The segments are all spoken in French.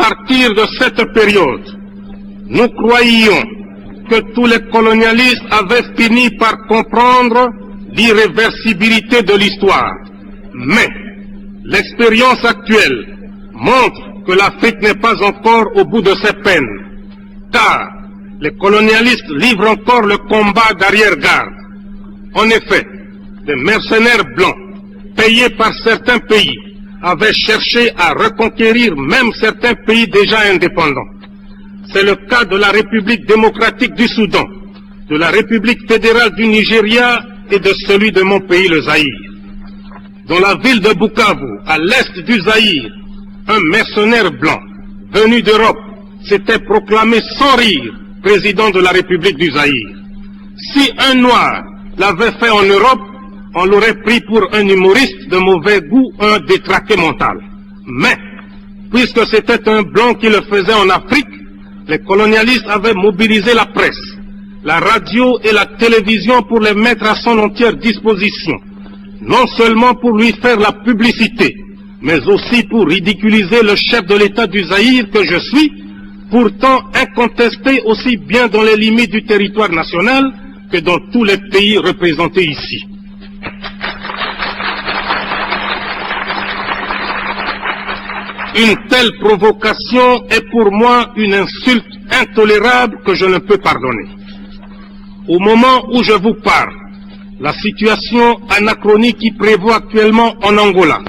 partir de cette période, nous croyions que tous les colonialistes avaient fini par comprendre l'irréversibilité de l'histoire. Mais l'expérience actuelle montre que l'Afrique n'est pas encore au bout de ses peines, car les colonialistes livrent encore le combat d'arrière-garde. En effet, des mercenaires blancs, payés par certains pays, avaient cherché à reconquérir même certains pays déjà indépendants. C'est le cas de la République démocratique du Soudan, de la République fédérale du Nigeria et de celui de mon pays, le Zaïre. Dans la ville de Bukavu, à l'est du Zaïre, un mercenaire blanc, venu d'Europe, s'était proclamé sans rire président de la République du Zaïre. Si un noir l'avait fait en Europe, on l'aurait pris pour un humoriste de mauvais goût, un détraqué mental. Mais, puisque c'était un blanc qui le faisait en Afrique, les colonialistes avaient mobilisé la presse, la radio et la télévision pour les mettre à son entière disposition, non seulement pour lui faire la publicité, mais aussi pour ridiculiser le chef de l'État du Zaïre que je suis, pourtant incontesté aussi bien dans les limites du territoire national que dans tous les pays représentés ici. Une telle provocation est pour moi une insulte intolérable que je ne peux pardonner. Au moment où je vous parle, la situation anachronique qui prévaut actuellement en Angola,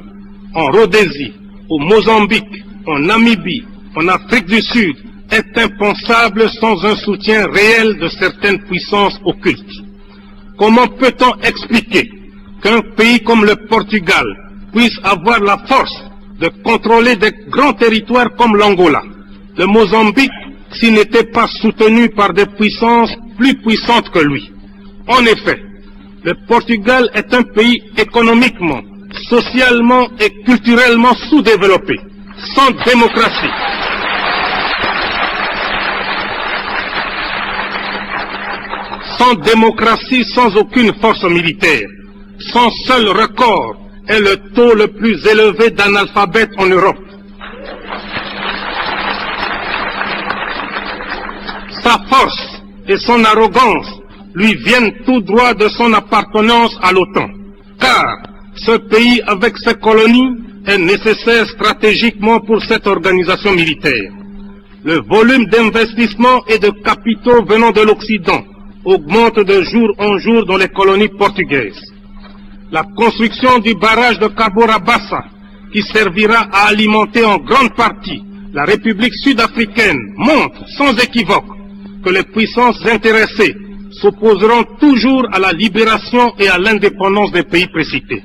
en Rhodésie, au Mozambique, en Namibie, en Afrique du Sud, est impensable sans un soutien réel de certaines puissances occultes. Comment peut-on expliquer qu'un pays comme le Portugal puisse avoir la force de contrôler des grands territoires comme l'Angola, le Mozambique, s'il n'était pas soutenu par des puissances plus puissantes que lui? En effet, le Portugal est un pays économiquement, socialement et culturellement sous-développé, sans démocratie. Sans démocratie, sans aucune force militaire. Son seul record est le taux le plus élevé d'analphabètes en Europe. Sa force et son arrogance lui viennent tout droit de son appartenance à l'OTAN, car ce pays avec ses colonies est nécessaire stratégiquement pour cette organisation militaire. Le volume d'investissement et de capitaux venant de l'Occident augmente de jour en jour dans les colonies portugaises. La construction du barrage de Cabora Bassa, qui servira à alimenter en grande partie la République sud-africaine, montre sans équivoque que les puissances intéressées s'opposeront toujours à la libération et à l'indépendance des pays précités.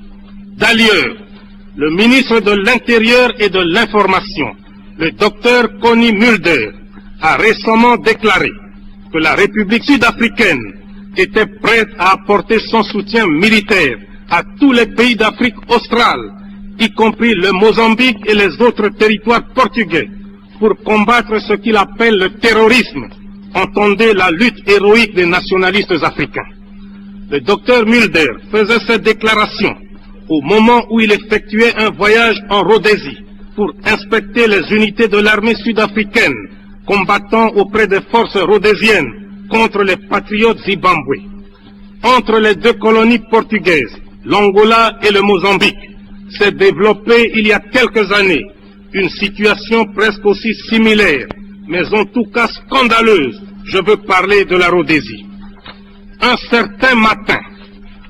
D'ailleurs, le ministre de l'Intérieur et de l'Information, le docteur Connie Mulder, a récemment déclaré que la République sud-africaine était prête à apporter son soutien militaire à tous les pays d'Afrique australe, y compris le Mozambique et les autres territoires portugais, pour combattre ce qu'il appelle le terrorisme, entendez la lutte héroïque des nationalistes africains. Le docteur Mulder faisait cette déclaration au moment où il effectuait un voyage en Rhodésie pour inspecter les unités de l'armée sud-africaine combattant auprès des forces rhodésiennes contre les patriotes zimbabwe. Entre les deux colonies portugaises, l'Angola et le Mozambique, s'est développée il y a quelques années une situation presque aussi similaire, mais en tout cas scandaleuse. Je veux parler de la Rhodésie. Un certain matin,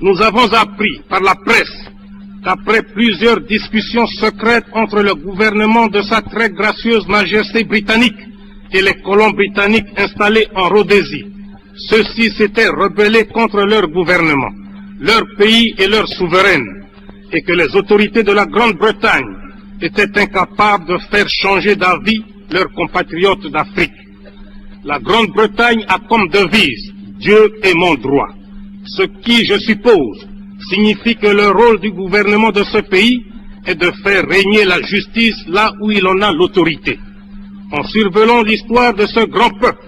nous avons appris par la presse qu'après plusieurs discussions secrètes entre le gouvernement de sa très gracieuse majesté britannique et les colons britanniques installés en Rhodésie, ceux-ci s'étaient rebellés contre leur gouvernement, leur pays et leur souveraine, et que les autorités de la Grande-Bretagne étaient incapables de faire changer d'avis leurs compatriotes d'Afrique. La Grande-Bretagne a comme devise « Dieu est mon droit », ce qui, je suppose, signifie que le rôle du gouvernement de ce pays est de faire régner la justice là où il en a l'autorité. En survolant l'histoire de ce grand peuple,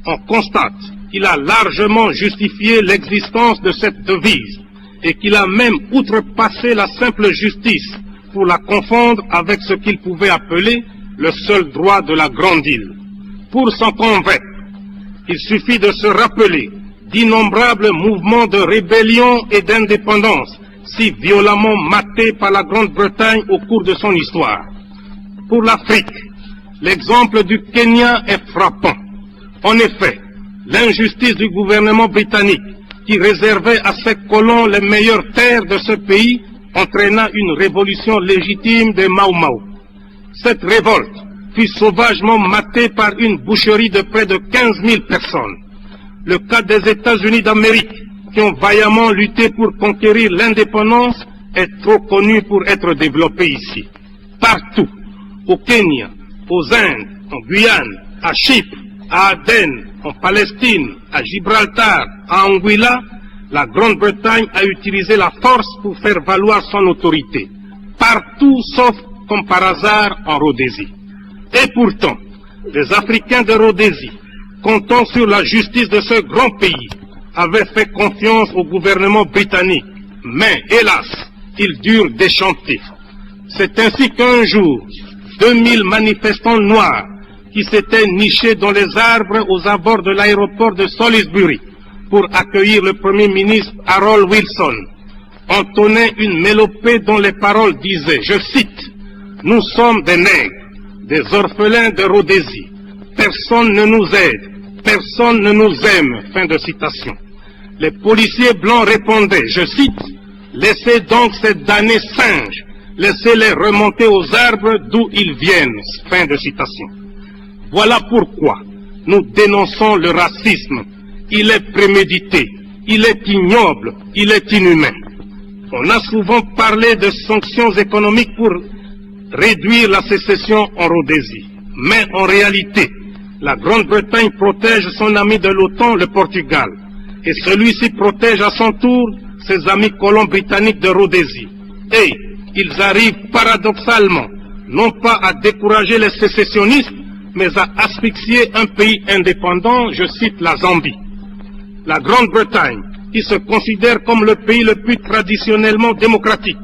on constate qu'il a largement justifié l'existence de cette devise et qu'il a même outrepassé la simple justice pour la confondre avec ce qu'il pouvait appeler le seul droit de la Grande Île. Pour s'en convaincre, il suffit de se rappeler d'innombrables mouvements de rébellion et d'indépendance si violemment matés par la Grande-Bretagne au cours de son histoire. Pour l'Afrique, l'exemple du Kenya est frappant. En effet, l'injustice du gouvernement britannique qui réservait à ses colons les meilleures terres de ce pays entraîna une révolution légitime des Mau Mau. Cette révolte fut sauvagement matée par une boucherie de près de 15 000 personnes. Le cas des États-Unis d'Amérique, qui ont vaillamment lutté pour conquérir l'indépendance, est trop connu pour être développé ici. Partout, au Kenya, aux Indes, en Guyane, à Chypre, à Aden, en Palestine, à Gibraltar, à Anguilla, la Grande-Bretagne a utilisé la force pour faire valoir son autorité. Partout sauf, comme par hasard, en Rhodésie. Et pourtant, les Africains de Rhodésie, comptant sur la justice de ce grand pays, avaient fait confiance au gouvernement britannique. Mais, hélas, ils durent déchanter. C'est ainsi qu'un jour, 2000 manifestants noirs qui s'étaient nichés dans les arbres aux abords de l'aéroport de Salisbury pour accueillir le Premier ministre Harold Wilson, entonnaient une mélopée dont les paroles disaient, je cite, « Nous sommes des nègres, des orphelins de Rhodésie. Personne ne nous aide, personne ne nous aime. » Fin de citation. Les policiers blancs répondaient, je cite, « Laissez donc ces damnés singes, laissez-les remonter aux arbres d'où ils viennent. » Fin de citation. Voilà pourquoi nous dénonçons le racisme. Il est prémédité, il est ignoble, il est inhumain. On a souvent parlé de sanctions économiques pour réduire la sécession en Rhodésie. Mais en réalité, la Grande-Bretagne protège son ami de l'OTAN, le Portugal. Et celui-ci protège à son tour ses amis colons britanniques de Rhodésie. Et ils arrivent paradoxalement, non pas à décourager les sécessionnistes, mais à asphyxier un pays indépendant, je cite la Zambie. La Grande-Bretagne, qui se considère comme le pays le plus traditionnellement démocratique,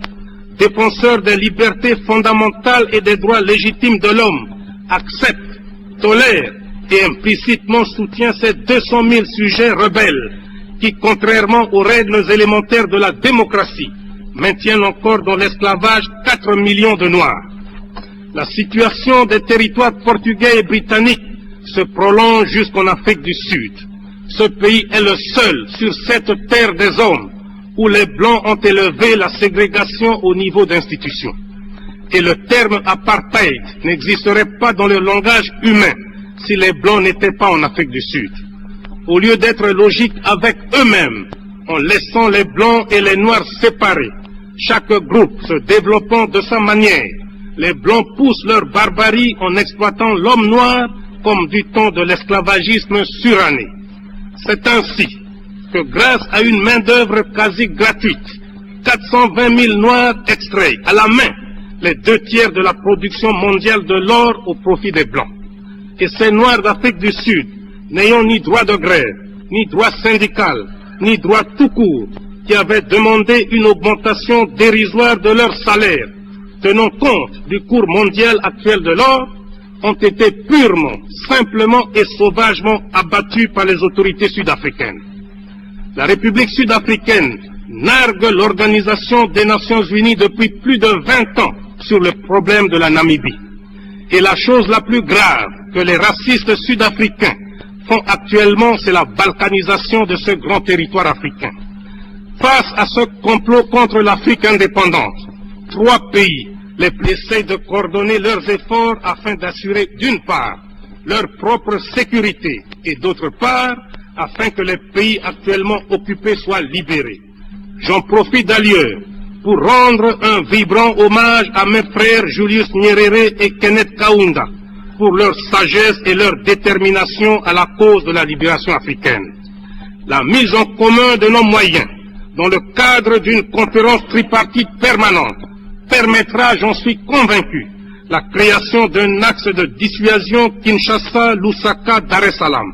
défenseur des libertés fondamentales et des droits légitimes de l'homme, accepte, tolère et implicitement soutient ces 200 000 sujets rebelles qui, contrairement aux règles élémentaires de la démocratie, maintiennent encore dans l'esclavage 4 millions de Noirs. La situation des territoires portugais et britanniques se prolonge jusqu'en Afrique du Sud. Ce pays est le seul sur cette terre des hommes où les Blancs ont élevé la ségrégation au niveau d'institutions. Et le terme apartheid n'existerait pas dans le langage humain si les Blancs n'étaient pas en Afrique du Sud. Au lieu d'être logiques avec eux-mêmes, en laissant les Blancs et les Noirs séparés, chaque groupe se développant de sa manière, les Blancs poussent leur barbarie en exploitant l'homme noir comme du temps de l'esclavagisme suranné. C'est ainsi que grâce à une main-d'œuvre quasi gratuite, 420 000 Noirs extraient à la main les 2/3 de la production mondiale de l'or au profit des Blancs. Et ces Noirs d'Afrique du Sud, n'ayant ni droit de grève, ni droit syndical, ni droit tout court, qui avaient demandé une augmentation dérisoire de leur salaire, tenant compte du cours mondial actuel de l'or, ont été purement, simplement et sauvagement abattus par les autorités sud-africaines. La République sud-africaine nargue l'Organisation des Nations Unies depuis plus de 20 ans sur le problème de la Namibie. Et la chose la plus grave que les racistes sud-africains font actuellement, c'est la balkanisation de ce grand territoire africain. Face à ce complot contre l'Afrique indépendante, 3 pays essayent de coordonner leurs efforts afin d'assurer d'une part leur propre sécurité et d'autre part afin que les pays actuellement occupés soient libérés. J'en profite d'ailleurs pour rendre un vibrant hommage à mes frères Julius Nyerere et Kenneth Kaunda pour leur sagesse et leur détermination à la cause de la libération africaine. La mise en commun de nos moyens dans le cadre d'une conférence tripartite permanente permettra, j'en suis convaincu, la création d'un axe de dissuasion Kinshasa-Lusaka-Dar es Salaam.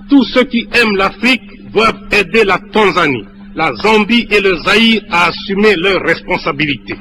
Tous ceux qui aiment l'Afrique doivent aider la Tanzanie, la Zambie et le Zaïre à assumer leurs responsabilités.